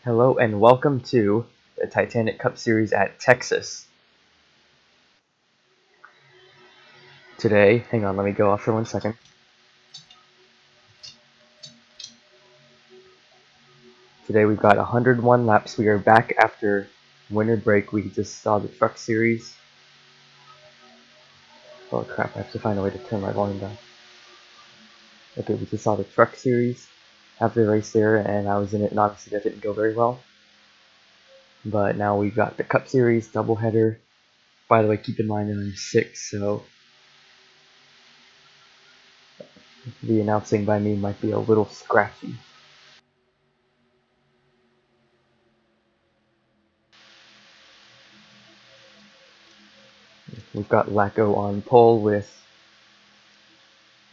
Hello and welcome to the Titanic Cup Series at Texas. Today, hang on, let me go off for 1 second. Today we've got 101 laps. We are back after winter break. We just saw the Truck Series. Oh crap, I have to find a way to turn my volume down. Okay, we just saw the Truck Series after the race there, and I was in it, and obviously that didn't go very well. But now we've got the Cup Series doubleheader. By the way, keep in mind that I'm sick, so the announcing by me might be a little scratchy. We've got Lacko on pole with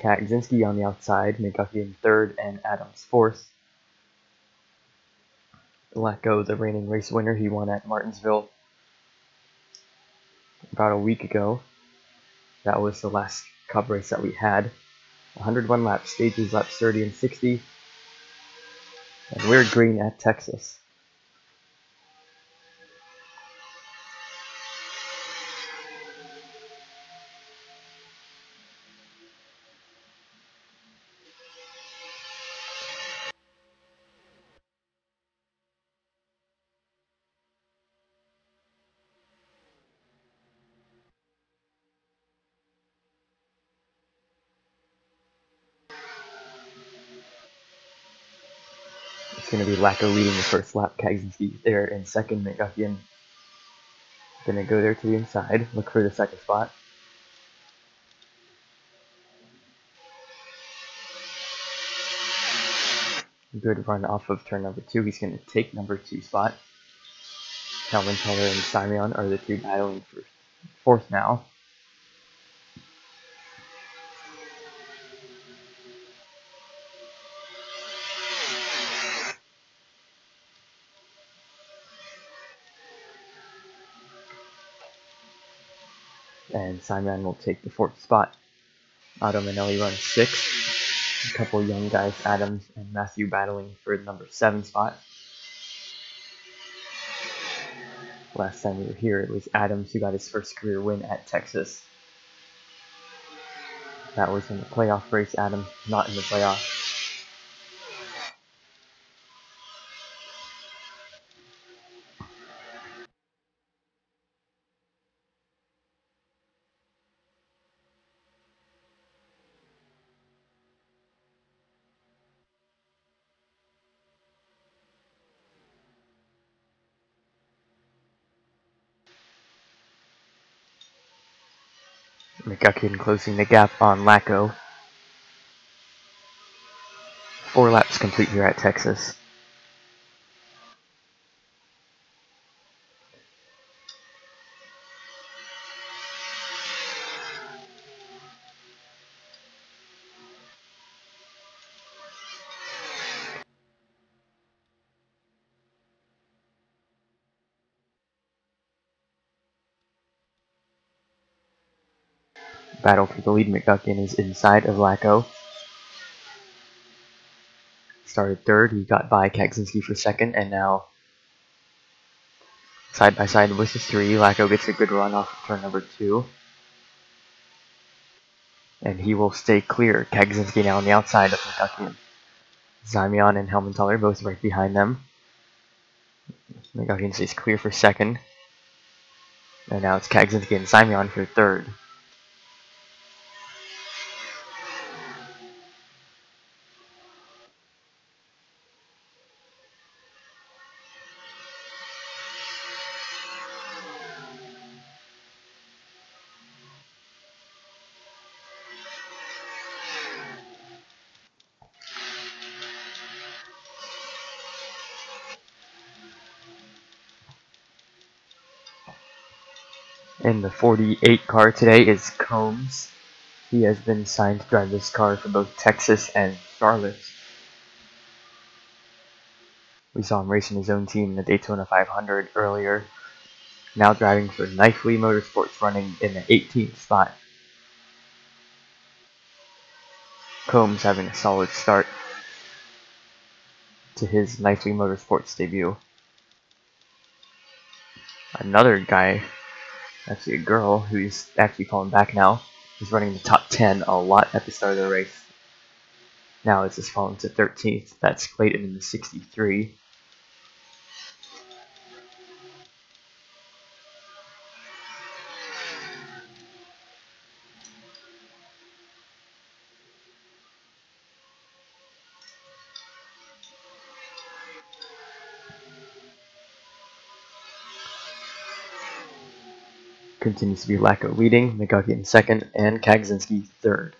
Kaczynski on the outside, McGuffey in third, and Adams fourth. Lacko, the reigning race winner, he won at Martinsville about a week ago. That was the last Cup race that we had. 101 laps, stages laps 30 and 60. And we're green at Texas. It's going to be Lacko leading the first lap. Kaczynski there in second. McGuffey going to go there to the inside, look for the second spot. Good run off of turn number 2. He's going to take number 2 spot. Helmentaler and Simeon are the two battling for fourth now. And Simeon will take the fourth spot. Otto Manelli runs 6th. A couple young guys, Adams and Matthew, battling for the number 7 spot. Last time we were here, it was Adams who got his first career win at Texas. That was in the playoff race. Adams not in the playoff. McGuffey closing the gap on Lacko. 4 laps complete here at Texas. Battle for the lead. McGuffey is inside of Lacko. Started third, he got by Kaczynski for second, and now side by side with the 3. Lacko gets a good run off of turn number 2. And he will stay clear. Kaczynski now on the outside of McGuffey. Simeon and Helmentaler both right behind them. McGuffey stays clear for second. And now it's Kaczynski and Simeon for third. In the 48 car today is Combs. He has been signed to drive this car for both Texas and Charlotte. We saw him racing his own team in the Daytona 500 earlier. Now driving for Knifely Motorsports, running in the 18th spot. Combs having a solid start. to his Knightly Motorsports debut. Another guy, actually a girl, who's actually fallen back now, is running the top 10 a lot at the start of the race. Now it's just fallen to 13th. That's Clayton in the 63. Continues to be Lacko leading, McGucky in second, and Kagzinski third.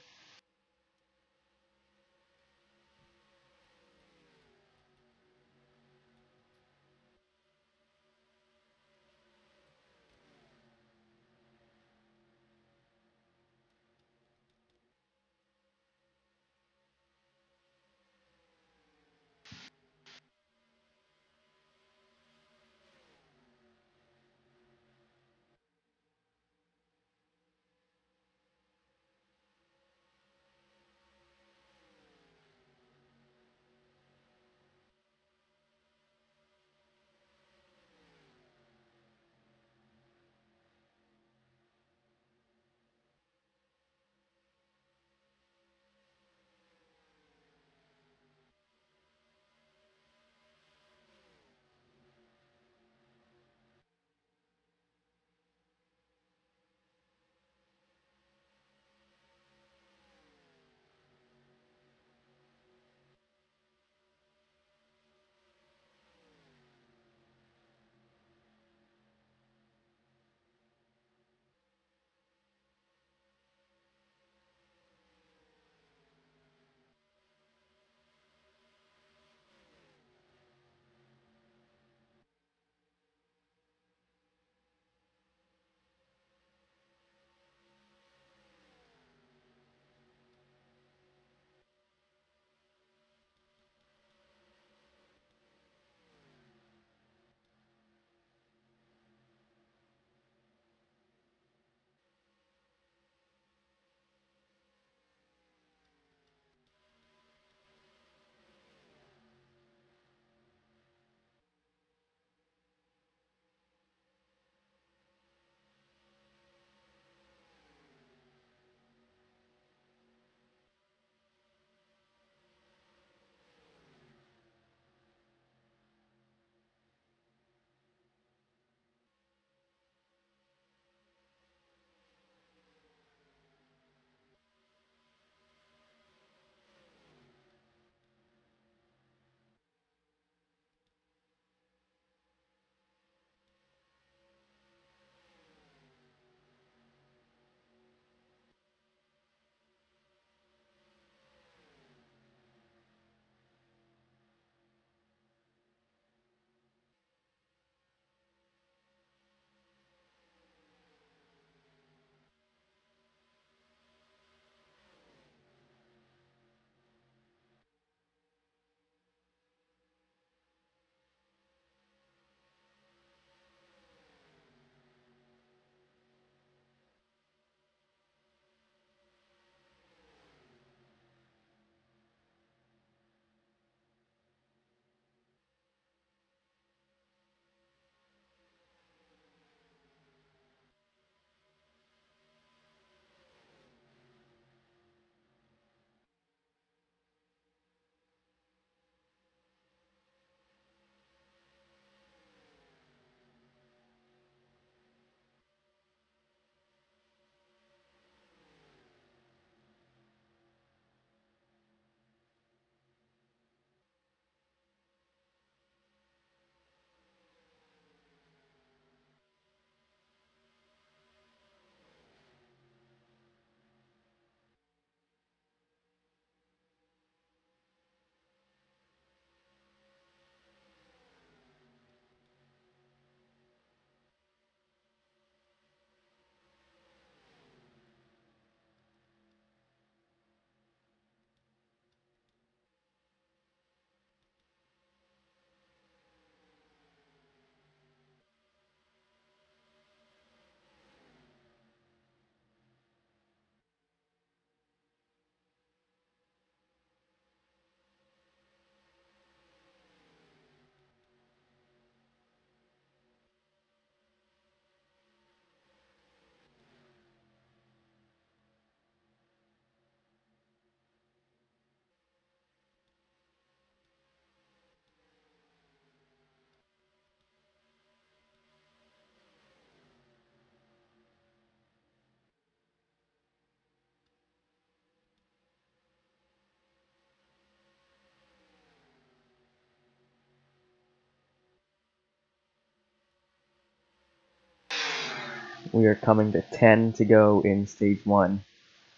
We are coming to 10 to go in stage 1.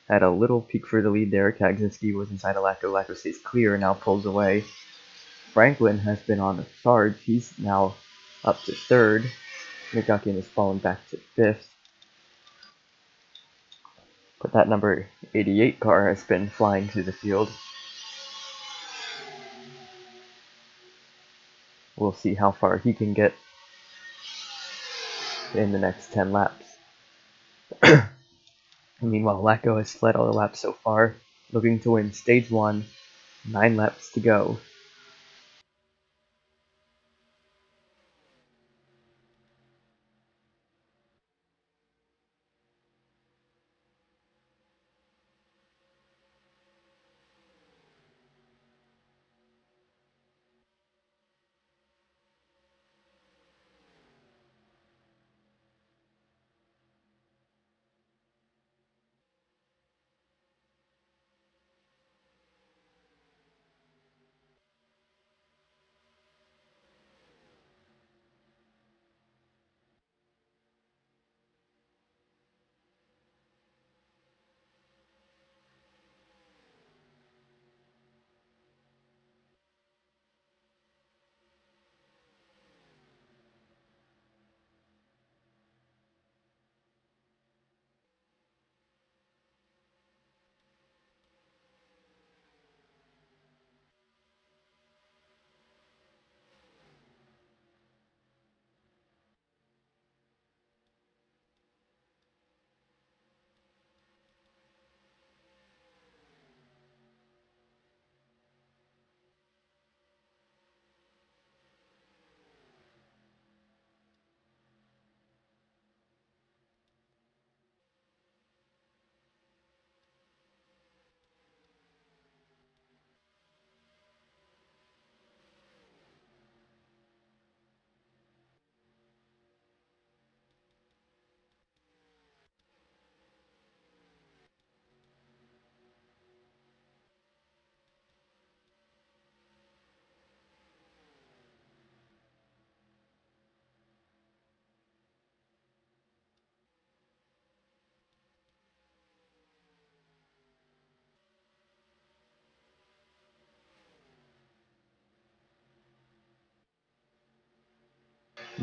Had a little peek for the lead there. Kaczynski was inside of Lacko. Lacko stays clear and now pulls away. Franklin has been on a charge. He's now up to 3rd. McGuckin has fallen back to 5th. But that number 88 car has been flying through the field. We'll see how far he can get in the next 10 laps. Meanwhile, Lacko has fled all the laps so far, looking to win stage 1, 9 laps to go.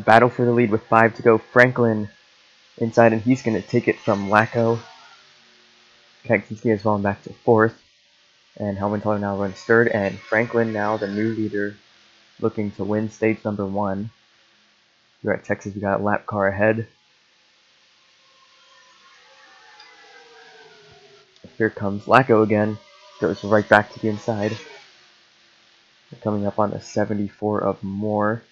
Battle for the lead with 5 to go. Franklin inside, and he's going to take it from Lacko. Kaczynski has fallen back to 4th, and Helmenthaler now runs 3rd, and Franklin now the new leader, looking to win stage number 1. Here at Texas, we got a lap car ahead. Here comes Lacko again, goes right back to the inside. We're coming up on a 74 of more.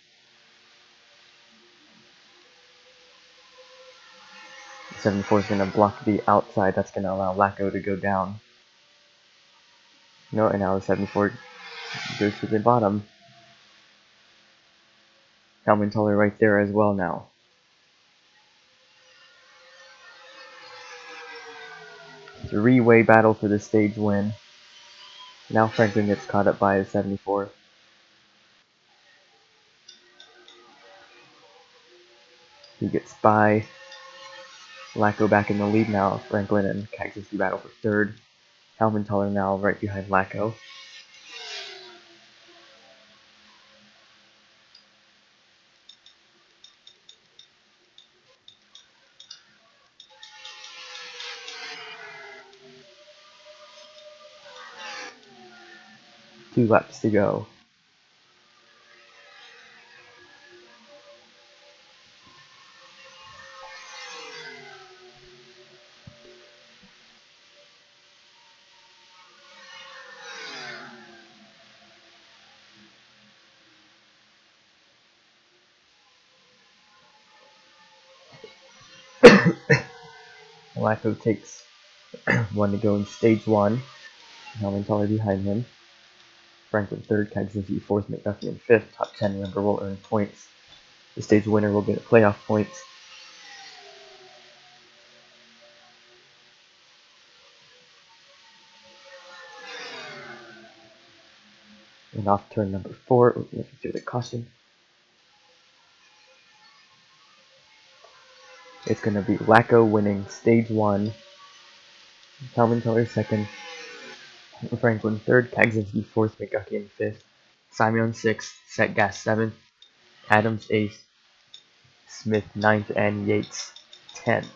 74 is going to block the outside. That's going to allow Lacko to go down. No, and now the 74 goes to the bottom. Helmenthaler right there as well now. Three-way battle for the stage win. Now Franklin gets caught up by the 74. He gets by. Lacko back in the lead now. Franklin and Kaczynski battle for 3rd. Helmenthaler now right behind Lacko. Two laps to go. Lacko takes 1 to go in stage 1. Helmenthaler behind him. Franklin 3rd, Kaczynski 4th, McGuckin 5th. Top 10 member will earn points. The stage winner will get playoff points. And off turn number 4, we're going through the caution. It's going to be Lacko winning stage 1, Talman Teller 2nd, Franklin 3rd, Kagzinski 4th, McGuckian 5th, Simeon 6th, Setgas 7th, Adams 8th, Smith 9th, and Yates 10th.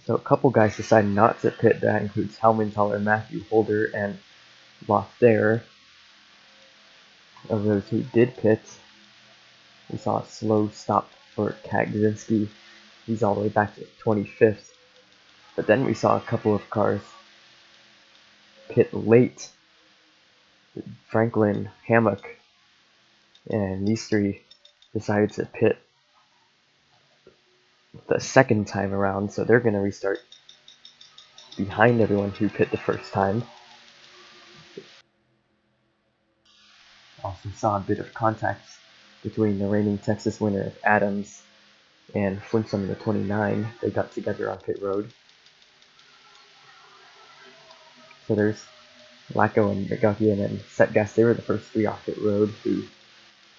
So a couple guys decided not to pit. That includes Helmentaler, Matthew Holder, and Lothair. Of those who did pit, we saw a slow stop for Kagzinski. He's all the way back to 25th. But then we saw a couple of cars pit late. Franklin, Hammock, and these three decided to pit the second time around, so they're going to restart behind everyone who pit the first time. also saw a bit of contact between the reigning Texas winner Adams and Flintstone in the 29. They got together on pit road. So there's Lacko and McGuckian and Setgas. They were the first three off pit road who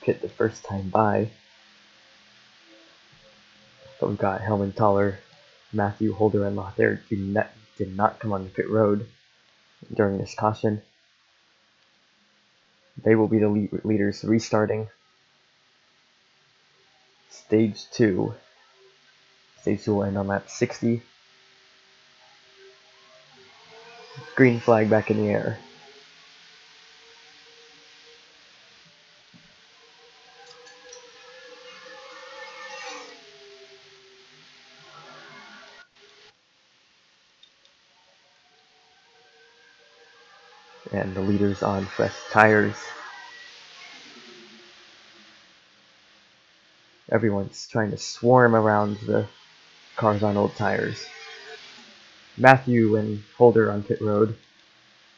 pit the first time by. But we've got Hellman-Toller, Matthew, Holder, and Lothair did not come on the pit road during this caution. They will be the leaders restarting Stage 2. Stage 2 will end on lap 60. Green flag back in the air. And the leaders on fresh tires. Everyone's trying to swarm around the cars on old tires. Matthew and Holder on pit road,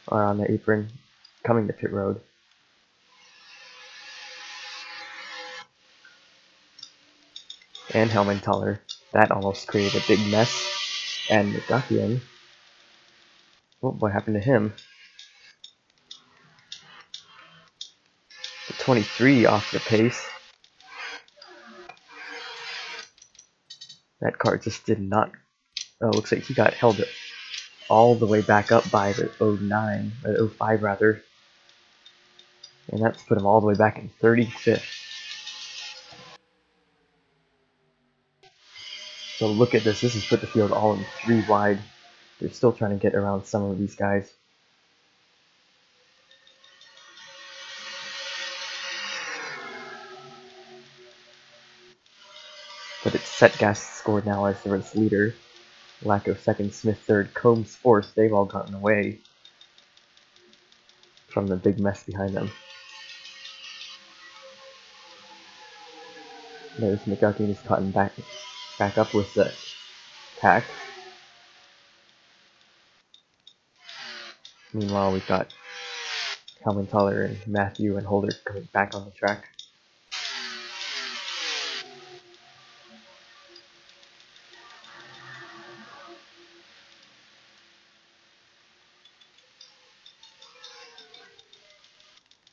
or on the apron, coming to pit road. And Hellman-Toller. That almost created a big mess. And McGuckian. Oh, what happened to him? The 23 off the pace. That car just did not... Oh, looks like he got held all the way back up by the 09, or 05 rather. And that's put him all the way back in 35th. So look at this. This has put the field all in 3 wide. They're still trying to get around some of these guys. But it's Setgas scored now as the race leader. Lacko second, Smith third, Combs fourth. They've all gotten away from the big mess behind them. There's McGuckian just caught back up with the pack. Meanwhile, we've got Hellman-Toller and Matthew and Holder coming back on the track.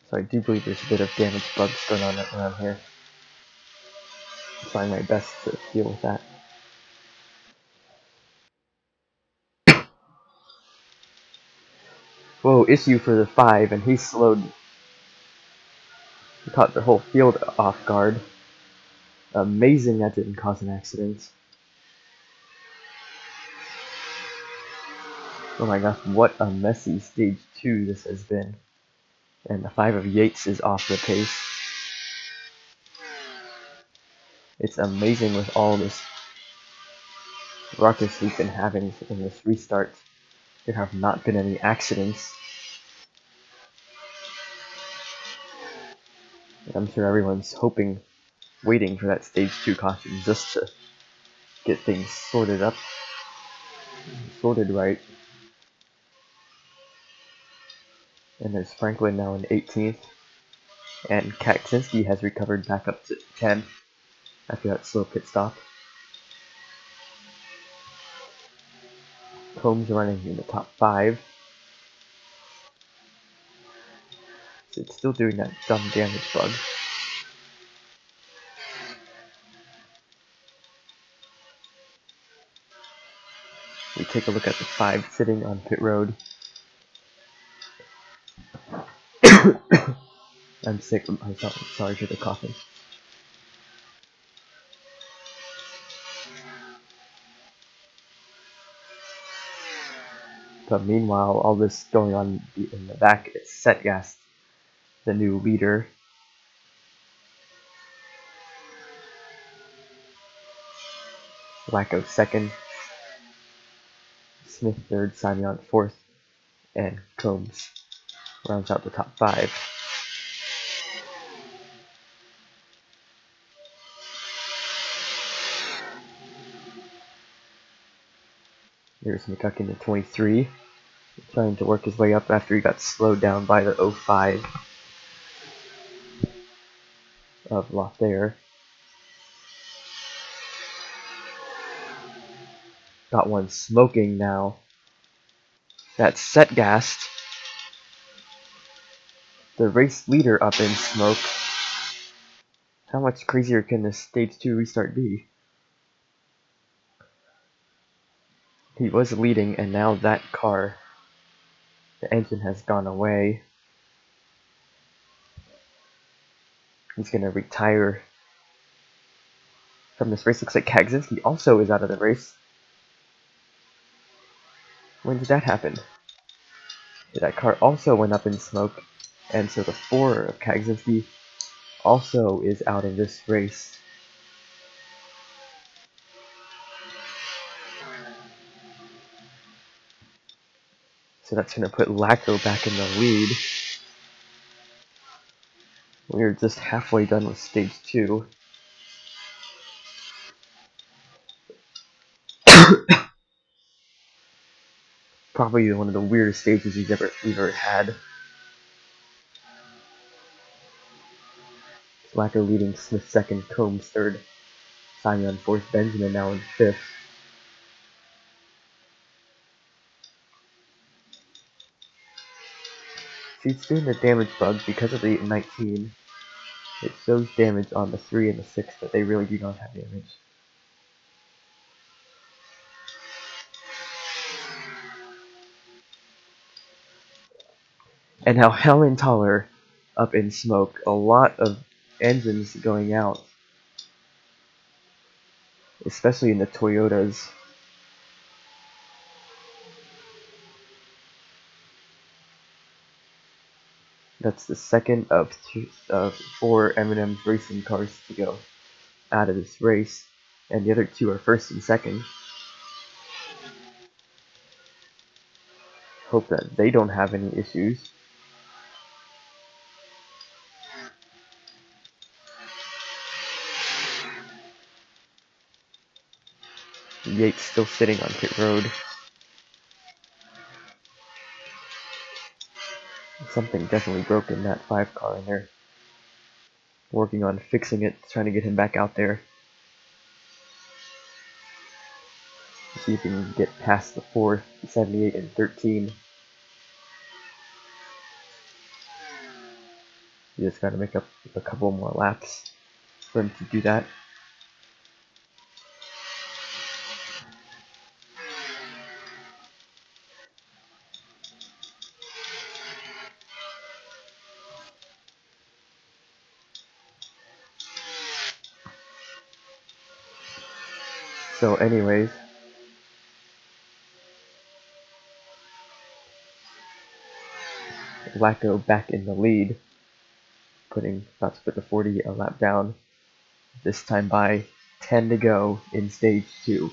So I do believe there's a bit of damaged bugs going on around here. I'm trying my best to deal with that. Whoa, issue for the 5, and he slowed. He caught the whole field off guard. Amazing that didn't cause an accident. Oh my gosh, what a messy stage 2 this has been. And the 5 of Yates is off the pace. It's amazing with all this ruckus we've been having in this restart. There have not been any accidents. And I'm sure everyone's hoping, waiting for that stage 2 caution just to get things sorted up, sorted right. And there's Franklin now in 18th. And Kaczynski has recovered back up to 10th after that slow pit stop. Combs running in the top 5. So it's still doing that dumb damage bug. We take a look at the 5 sitting on pit road. I'm sick. I'm sorry for the coughing. But meanwhile, all this going on in the back, it's Setgas, the new leader. Lacko second, Smith third, Simeon fourth, and Combs rounds out the top 5. There's McGuckian at 23, trying to work his way up after he got slowed down by the 05. of Lothair. Got one smoking now. That's set gassed. The race leader up in smoke. How much crazier can this stage 2 restart be? He was leading, and now that car, the engine has gone away. He's gonna retire from this race. Looks like Kagzinski also is out of the race. When did that happen? That car also went up in smoke, and so the 4 of Kagzinski also is out of this race. So that's going to put Lacko back in the lead. We're just halfway done with stage 2. Probably one of the weirdest stages we've ever had. Lacko leading, Smith second, Combs third, Simon fourth, Benjamin now in fifth. See, it's doing the damage bug because of the 19. It shows damage on the 3 and the 6, but they really do not have damage. And now Hellenthaler up in smoke. A lot of engines going out, especially in the Toyotas. That's the second of 4 M&M's racing cars to go out of this race, and the other 2 are first and second. Hope that they don't have any issues. Yates still sitting on pit road. Something definitely broke in that 5 car, and they're working on fixing it, trying to get him back out there. See if he can get past the 4, 78, and 13. You just gotta make up a couple more laps for him to do that. So anyways, Lacko back in the lead, about to put the 40 a lap down, this time by 10 to go in stage 2.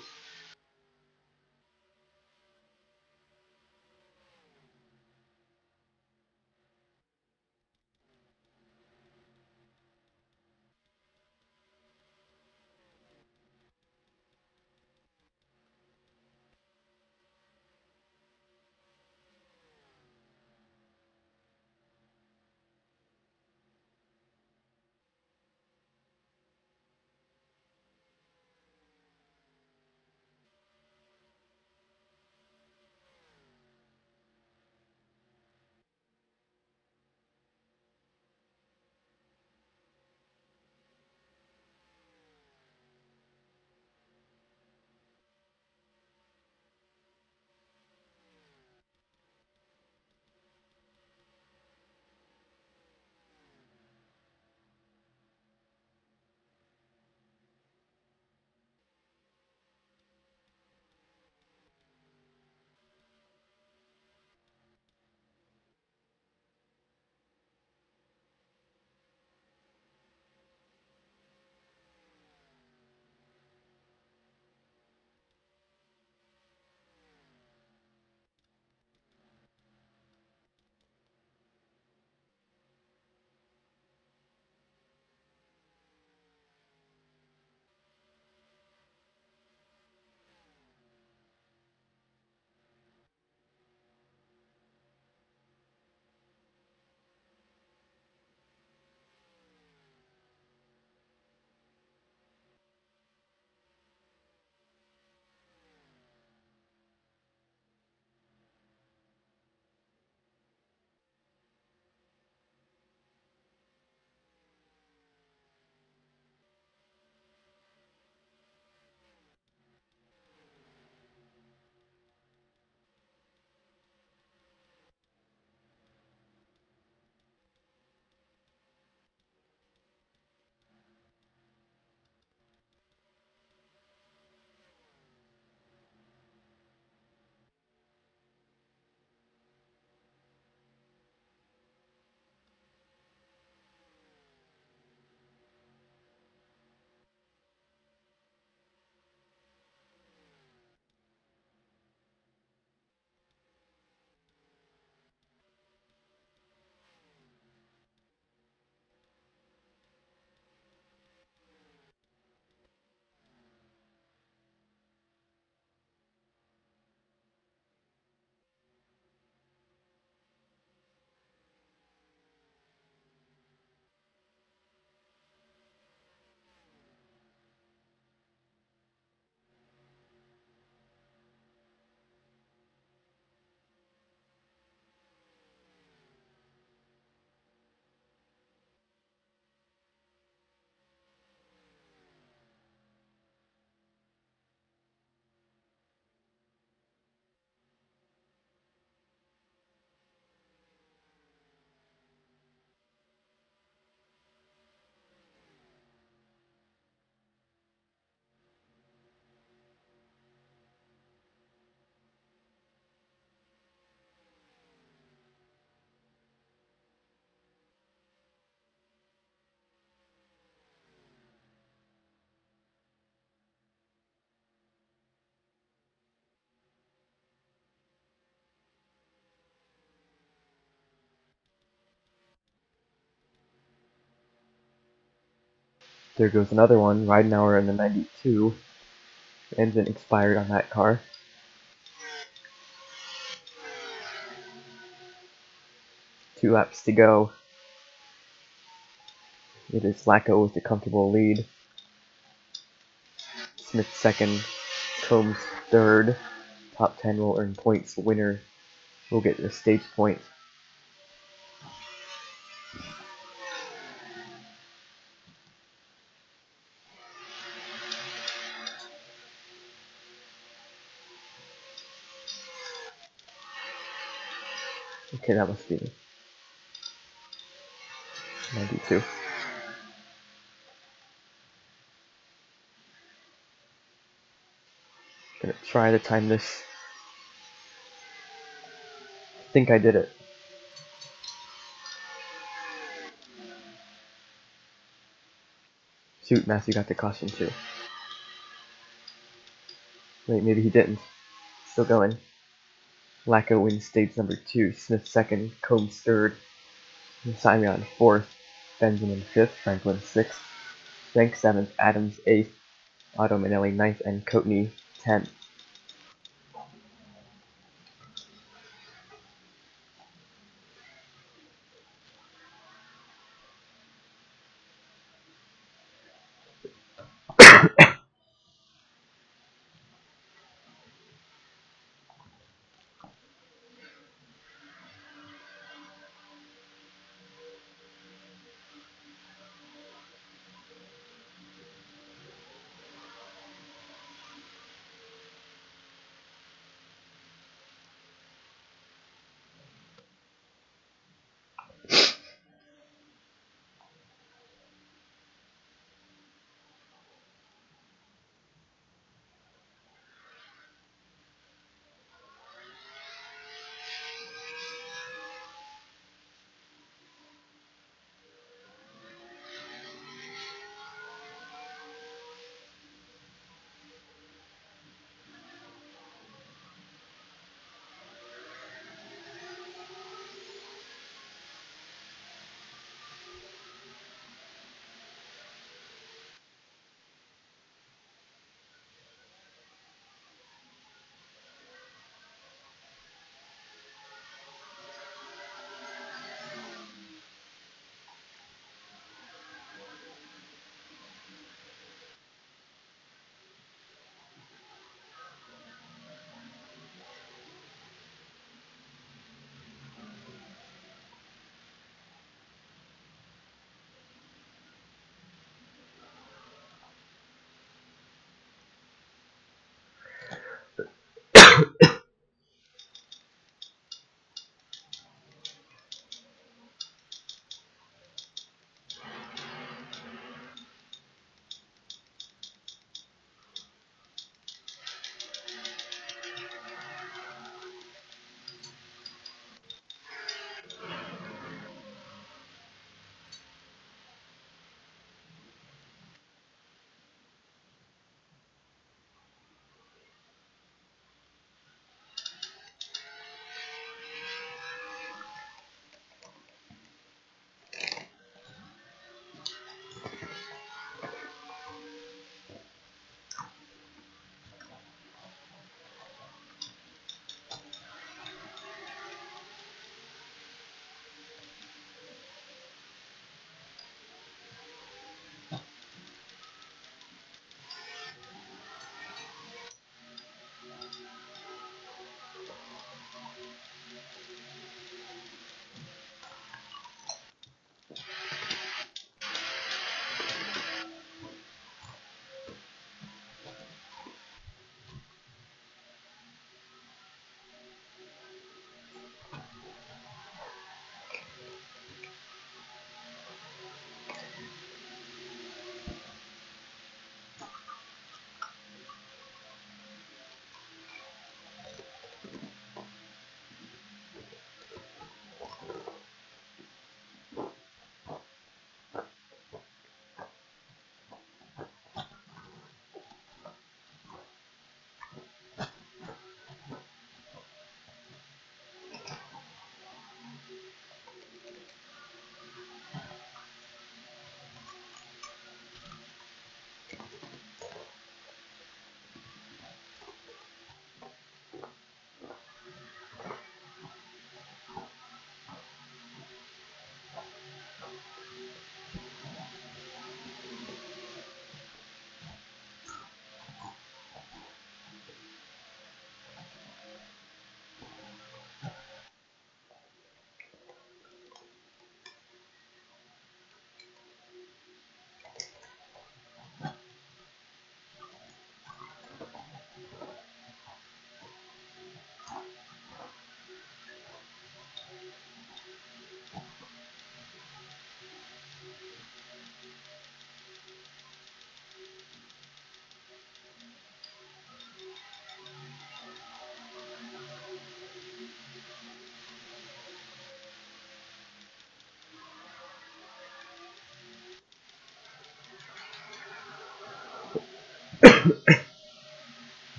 There goes another one. Right now we're in the 92. Engine expired on that car. Two laps to go. It is Lacko with a comfortable lead. Smith second. Combs third. Top 10 will earn points. Winner will get a stage point. Okay, that must be 92. Gonna try to time this. I think I did it. Shoot, Matthew got the caution too. Wait, maybe he didn't. Still going. Lacko wins stage number 2. Smith second. Combs third. Simon fourth. Benjamin fifth. Franklin sixth. Shank seventh. Adams eighth. Otto Manelli ninth. And Coatney 10th.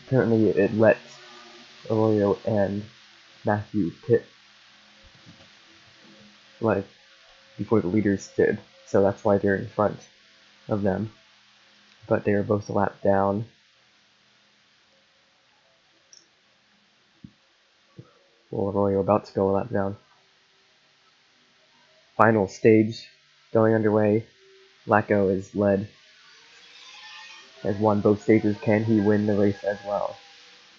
Apparently it let Arroyo and Matthew pit like before the leaders did, so that's why they're in front of them. But they are both a lap down. Well, Arroyo about to go a lap down. Final stage going underway. Lacko is led, has won both stages. Can he win the race as well?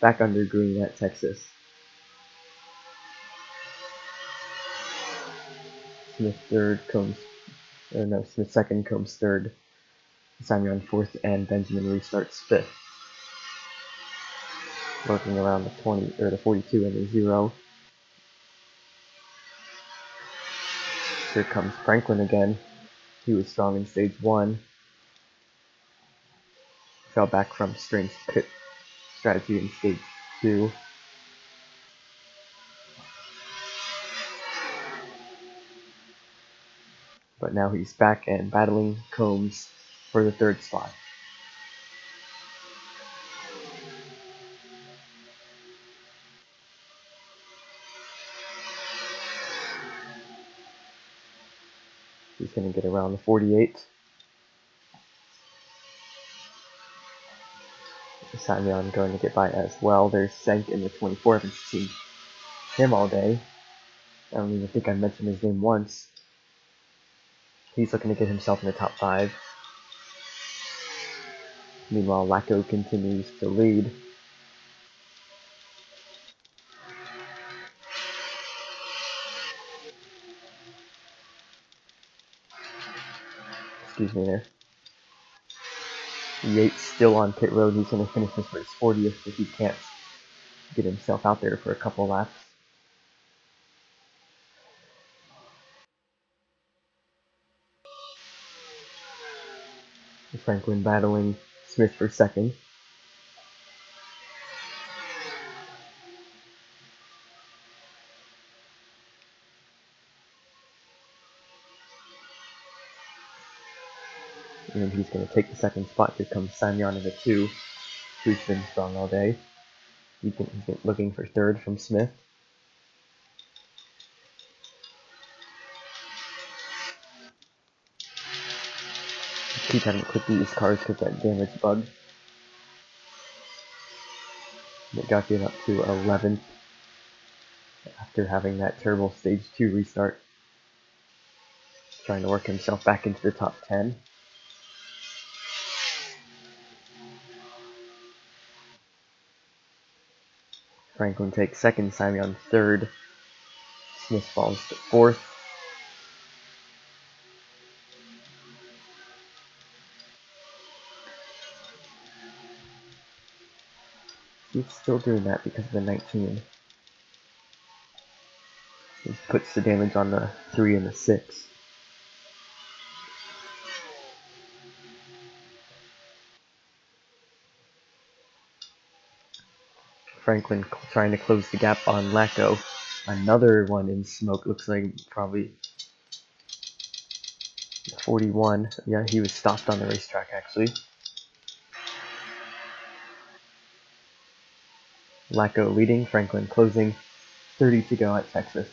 Back under green at Texas. Smith Smith second, Combs third. Simon fourth, and Benjamin restarts fifth. Working around the 20 or the 42 and the 0. Here comes Franklin again. He was strong in stage 1. Fell back from strange pit strategy in stage 2. But now he's back and battling Combs for the 3rd spot. He's going to get around the 48. Simon going to get by as well. There's Senk in the 24. I haven't seen him all day. I don't even think I mentioned his name once. He's looking to get himself in the top 5. Meanwhile, Lacko continues to lead. Excuse me there. Yates still on pit road. He's going to finish this race 40th if he can't get himself out there for a couple laps. Franklin battling Smith for 2nd. And he's going to take the 2nd spot. Here comes Simon in the 2, who's been strong all day. He's looking for 3rd from Smith. Keep having to clip these cars because that damage bug. It got him up to 11th after having that terrible stage 2 restart. Trying to work himself back into the top 10. Franklin takes 2nd, Simon 3rd. Smith falls to 4th. He's still doing that because of the 19. He puts the damage on the 3 and the 6. Franklin trying to close the gap on Lacko. Another one in smoke. Looks like probably 41. Yeah, he was stopped on the racetrack actually. Lacko leading, Franklin closing. 30 to go at Texas.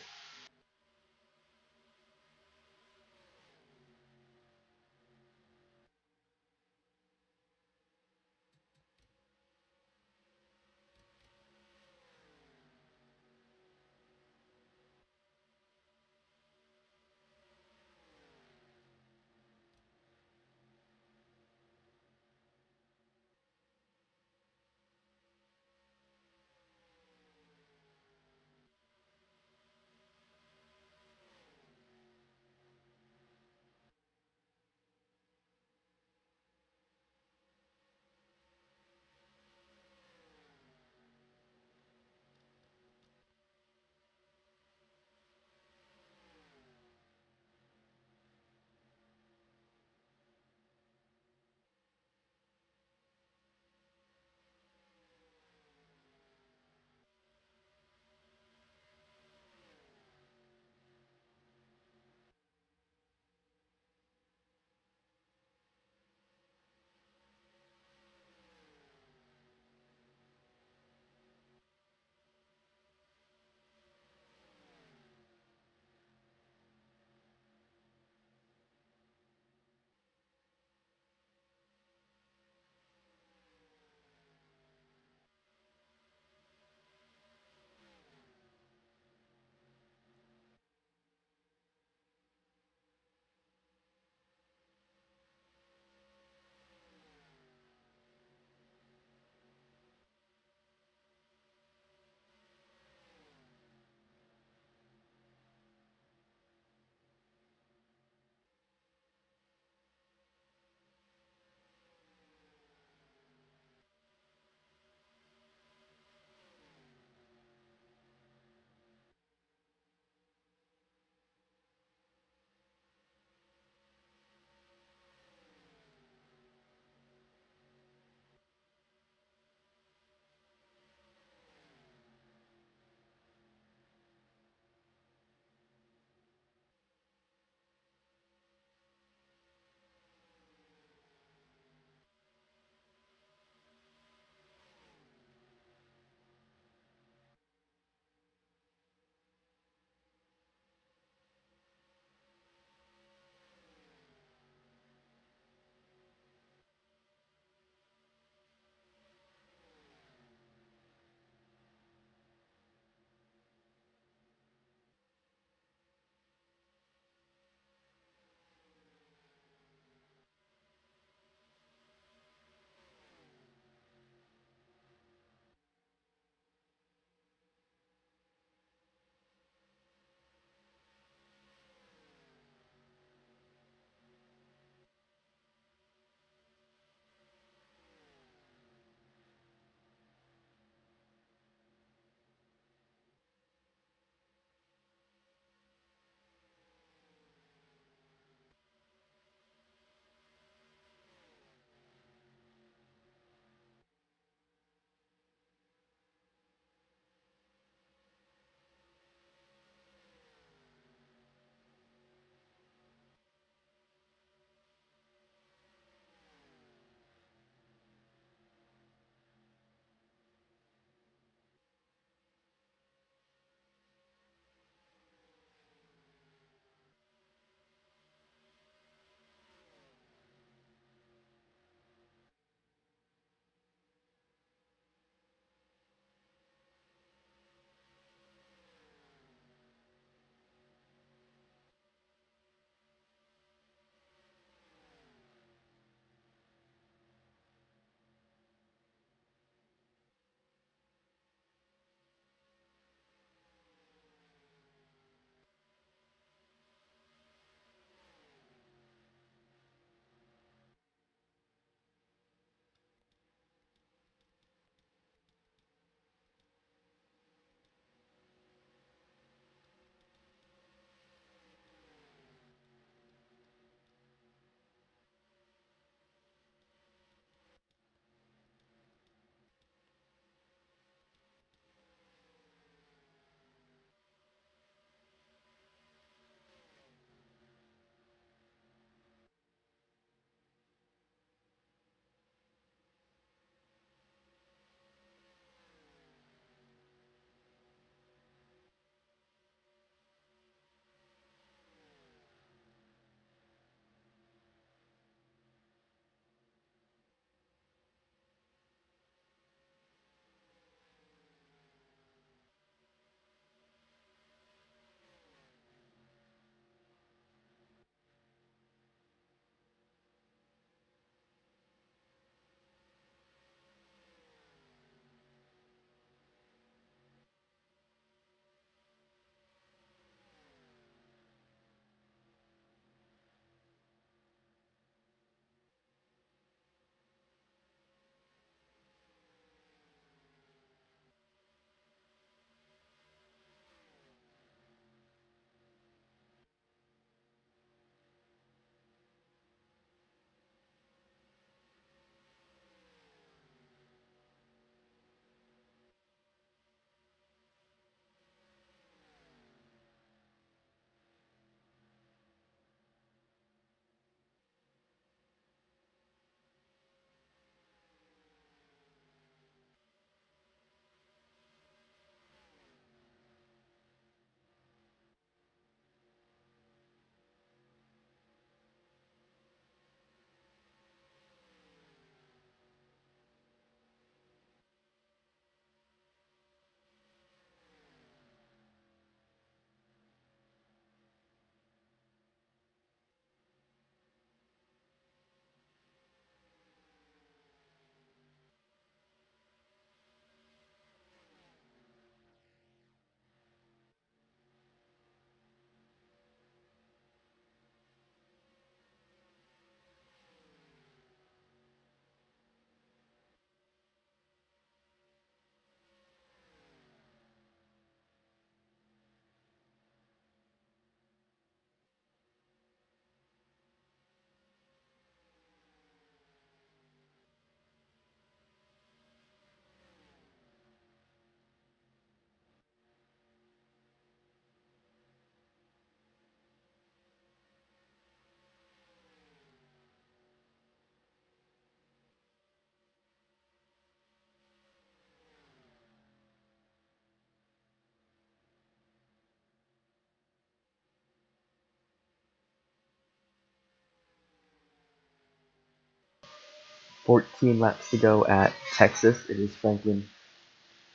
14 laps to go at Texas. It is Franklin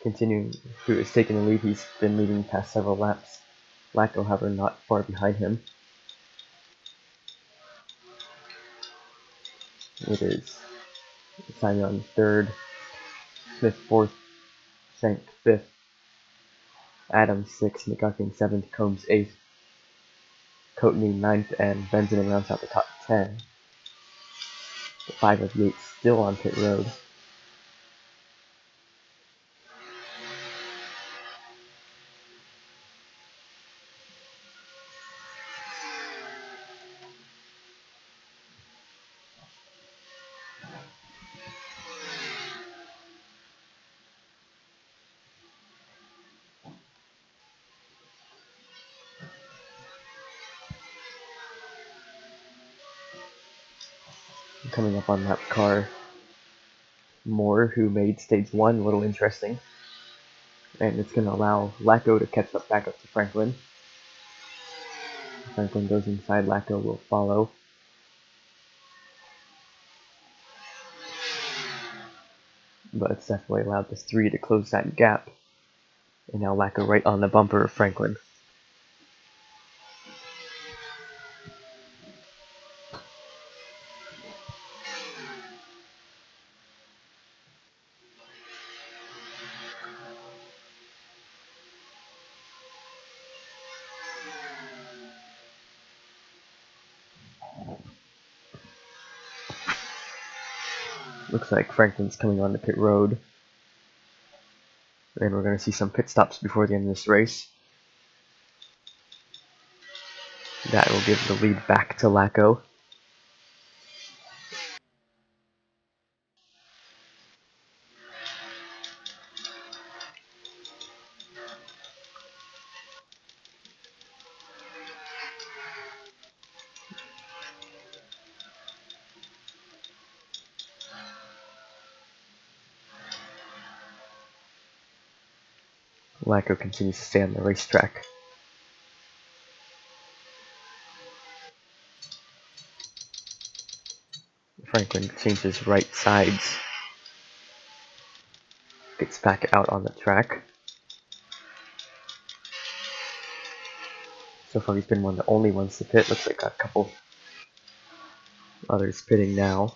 continuing, who is taking the lead. He's been leading past several laps. Lacko, however, not far behind him. It is Simon third, Smith fourth, Shank fifth, Adams sixth, McGuckin seventh, Combs eighth, Coatney ninth, and Benjamin rounds out the top 10. The 5 of the 8 still on pit road. Coming up on lap car, Moore, who made stage 1 a little interesting. And it's going to allow Lacko to catch up back up to Franklin. Franklin goes inside, Lacko will follow. But it's definitely allowed the 3 to close that gap. And now Lacko right on the bumper of Franklin. Looks like Franklin's coming on the pit road. And we're going to see some pit stops before the end of this race. That will give the lead back to Lacko. Lacko continues to stay on the racetrack. Franklin changes right sides. Gets back out on the track. So far he's been one of the only ones to pit. Looks like a couple others pitting now.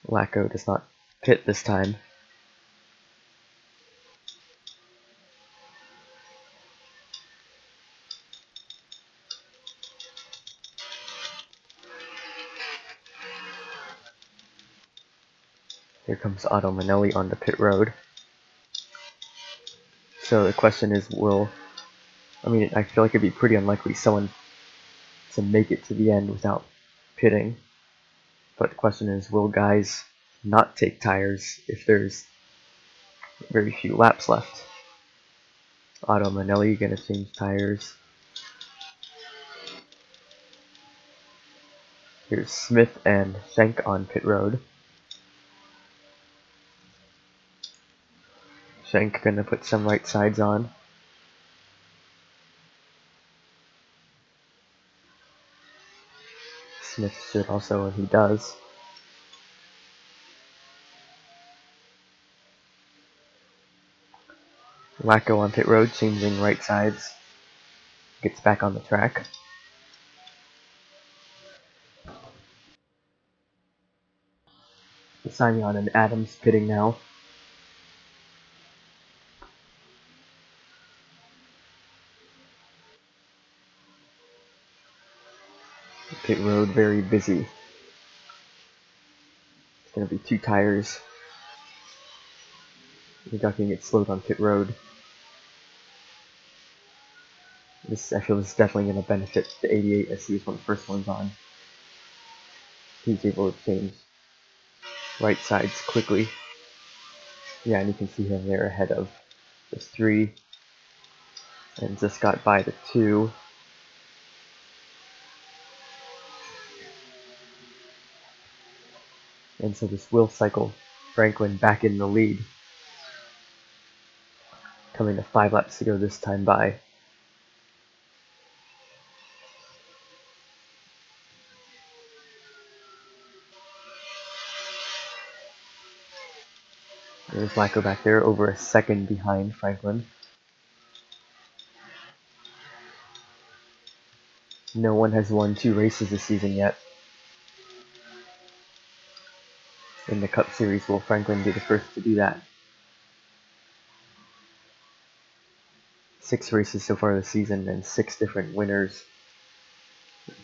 Lacko does not pit this time. Here comes Otto Manelli on the pit road. So the question is, I feel like it'd be pretty unlikely someone to make it to the end without pitting. But the question is, will guys not take tires if there's very few laps left? Otto Manelli gonna change tires. Here's Smith and Schenk on pit road. Schenk gonna put some right sides on. Smith should also, and he does. Lacko on pit road, changing right sides. Gets back on the track. Simon and Adams pitting now. Pit road very busy. It's going to be 2 tires. McGuckin gets slowed on pit road. I feel this is definitely going to benefit the 88 as he was one of the first ones on. He's able to change right sides quickly. Yeah, and you can see him there ahead of the 3. And just got by the 2. And so this will cycle Franklin back in the lead. Coming to 5 laps to go this time by. There's Lacko back there, over a second behind Franklin. No one has won 2 races this season yet. In the Cup Series, will Franklin be the first to do that? 6 races so far this season and 6 different winners.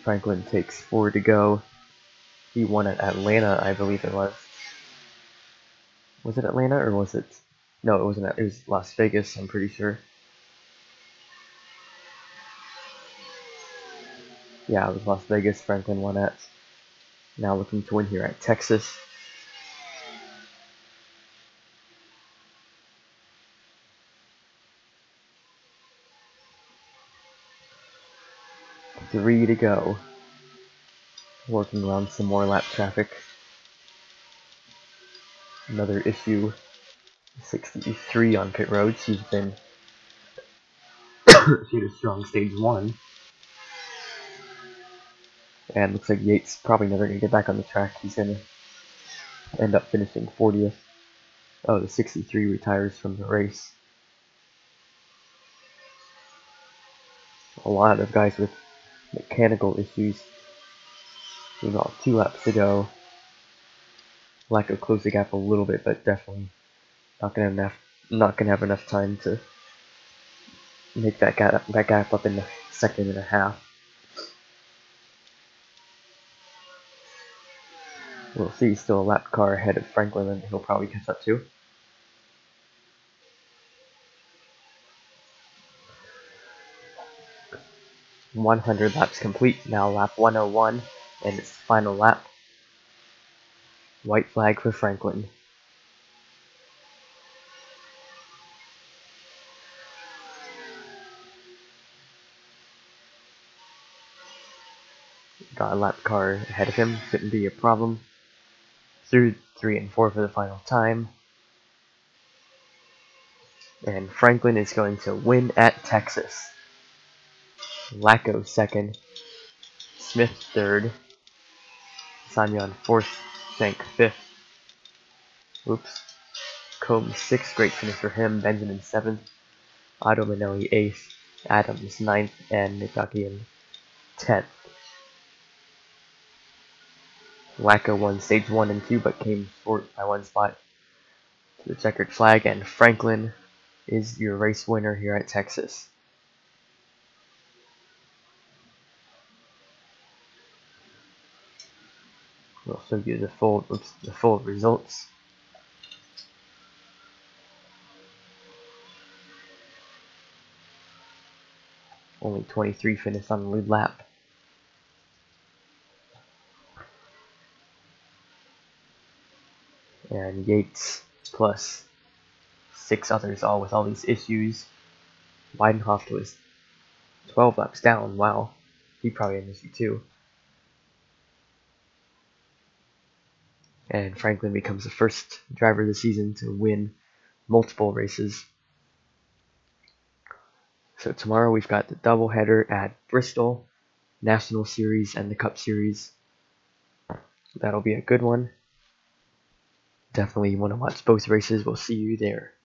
Franklin takes 4 to go. He won at Atlanta, I believe it was. Was it Atlanta or was it? No, it wasn't. It was Las Vegas, I'm pretty sure. Yeah, it was Las Vegas Franklin won at. Now looking to win here at Texas. Three to go. Working around some more lap traffic. Another issue. 63 on pit road. She's been she had a strong stage 1. And looks like Yates probably never gonna get back on the track. He's gonna end up finishing 40th. Oh, the 63 retires from the race. A lot of guys with mechanical issues. We've got 2 laps to go. Lacko closed the gap a little bit, but definitely not gonna have enough time to make that gap up in a second and a half. We'll see. Still a lap car ahead of Franklin, and he'll probably catch up too. .100 laps complete. Now lap 101, and it's the final lap. White flag for Franklin. Got a lap car ahead of him. Shouldn't be a problem. Through 3 and 4 for the final time. And Franklin is going to win at Texas. Lacko second. Smith third. Simon 4th. Shank 5th. Oops. Combs 6th. Great finish for him. Benjamin 7th. Otto Manelli 8th. Adams 9th. And Nikakian 10th. Lacko won stage 1 and 2, but came short by 1 spot to the checkered flag, and Franklin is your race winner here at Texas. We'll show you the full results. Only 23 finished on the lead lap. And Yates plus 6 others, all with all these issues. Weidenhoff was 12 laps down. Wow, he probably had an issue too. And Franklin becomes the first driver of the season to win multiple races. So tomorrow we've got the doubleheader at Bristol, National Series and the Cup Series. That'll be a good one. Definitely want to watch both races. We'll see you there.